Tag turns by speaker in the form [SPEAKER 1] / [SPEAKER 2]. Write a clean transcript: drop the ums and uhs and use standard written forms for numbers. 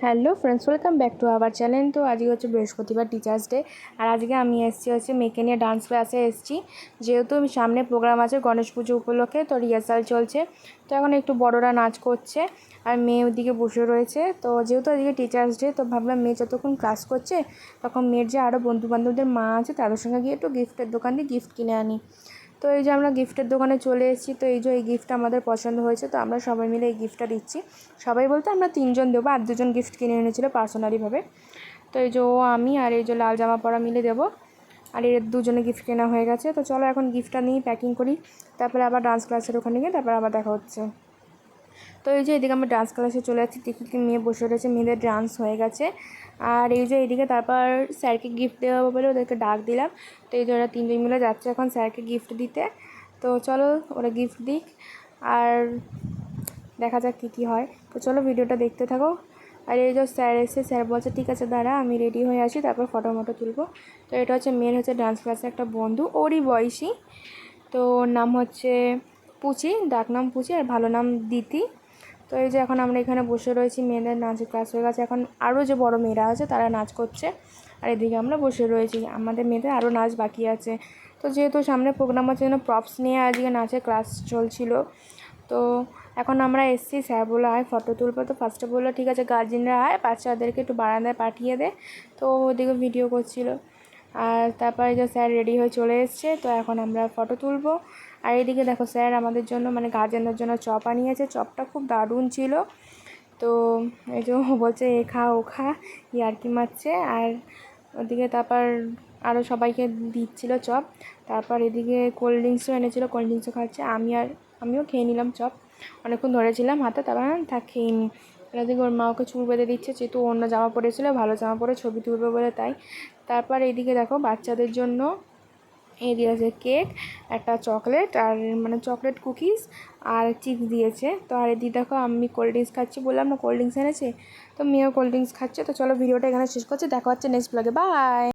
[SPEAKER 1] Hello friends, welcome back to our channel. তো আজকে হচ্ছে বৃহস্পতিবার, টিচার্স ডে। আর আজকে আমি এসেছি হচ্ছে মেয়েকে নিয়ে ডান্স ক্লাসে এসেছি। যেহেতু সামনে প্রোগ্রাম আছে গণেশ পুজো উপলক্ষে, তো রিহার্সাল চলছে। তো এখন একটু বড়রা নাচ করছে আর মেয়ে ওদিকে বসে রয়েছে। তো যেহেতু আজকে টিচার্স ডে, তো ভাবলাম মেয়ে যতক্ষণ ক্লাস করছে তখন মেয়ের যে আরও বন্ধুবান্ধবদের মা আছে তাদের সঙ্গে গিয়ে একটু গিফটের দোকান দিয়ে গিফট কিনে আনি। তো এই যে আমরা গিফটের দোকানে চলে এসেছি। তো এই যে এই গিফটটা আমাদের পছন্দ হয়েছে, তো আমরা সবাই মিলে এই গিফটটা দিচ্ছি। সবাই বলতে আমরা 3জন দেবো, আর 2জন গিফট কিনে এনেছিলো পার্সোনালিভাবে। তো এই যে ও, আমি আর এই যে লাল জামা পরা মিলে দেবো। আর এর 2জনে গিফট কেনা হয়ে গেছে। তো চলো এখন গিফটটা নিয়ে প্যাকিং করি, তারপরে আবার ডান্স ক্লাসের ওখানে গিয়ে তারপরে আবার দেখা হচ্ছে। তো এই যে এদিকে আমরা ডান্স ক্লাসে চলে যাচ্ছি, দেখি কি মেয়ে বসে রয়েছে, মেয়েদের ডান্স হয়ে গেছে। আর এই যে এইদিকে তারপর স্যারকে গিফট দেওয়া বলে ওদেরকে ডাক দিলাম। তো এই যে ওরা 3জন মিলে যাচ্ছে এখন স্যারকে গিফট দিতে। তো চলো ওরা গিফট দিক আর দেখা যাক কী হয়। তো চলো ভিডিওটা দেখতে থাকো। আর এই যে স্যার এসে, স্যার বলছে ঠিক আছে দাঁড়া আমি রেডি হয়ে আসি, তারপর ফটো তুলবো। তো এটা হচ্ছে মেয়ের হচ্ছে ডান্স ক্লাসের একটা বন্ধু, ওরই বয়সী। তো ওর নাম হচ্ছে পুচি, ডাক নাম পুচি আর ভালো নাম দিতি। তো এই যে এখন আমরা এখানে বসে রয়েছি, মেয়েদের নাচের ক্লাস হয়ে গেছে, এখন আরও যে বড় মেয়েরা আছে তারা নাচ করছে। আর এদিকে আমরা বসে রয়েছি, আমাদের মেয়েদের আরও নাচ বাকি আছে। তো যেহেতু সামনে প্রোগ্রাম আছে জন্য প্রপস নিয়ে আজকে নাচের ক্লাস চলছিল। তো এখন আমরা এসেছি, স্যার বললো আয় ফটো তুলবো। তো ফার্স্টে বললো ঠিক আছে গার্জেনরা আয়, বাচ্চাদেরকে একটু বারান্দায় পাঠিয়ে দে। তো ওদিকে ভিডিও করছিল। আর তারপরে যে স্যার রেডি হয়ে চলে এসছে। তো এখন আমরা ফটো তুলবো। আর এদিকে দেখো স্যার আমাদের জন্য মানে গার্জেনদের জন্য চপ আনিয়েছে, চপটা খুব দারুণ ছিল। তো এই যে বলছে এ খা ও খা, ইয়ার্কি মারছে। আর ওদিকে তারপর আরও সবাইকে দিচ্ছিল চপ। তারপর এদিকে কোল্ড ড্রিঙ্কসও এনেছিলো, কোল্ড ড্রিঙ্কসও খাচ্ছে। আমিও খেয়ে নিলাম চপ, অনেকক্ষণ ধরেছিলাম হাতে, তারপর থাক খেয়ে নিই। এদিকে ওর মা ওকে চুল বেঁধে দিচ্ছে, যেহেতু অন্য জামা পরেছিল, ভালো জামা পরে ছবি তুলবে বলে তাই। তারপর এইদিকে দেখো বাচ্চাদের জন্য এই দিয়েছে কেক, একটা চকলেট আর মানে চকলেট কুকিজ আর চিপস দিয়েছে। তো আর এদিকে দেখো আমি কোল্ড ড্রিঙ্কস খাচ্ছি, বললাম না কোল্ড ড্রিঙ্কস এনেছে। তো মেয়েও কোল্ড ড্রিঙ্কস খাচ্ছে। তো চলো ভিডিওটা এখানে শেষ করছি, দেখা হচ্ছে নেক্সট ব্লগে, বাই।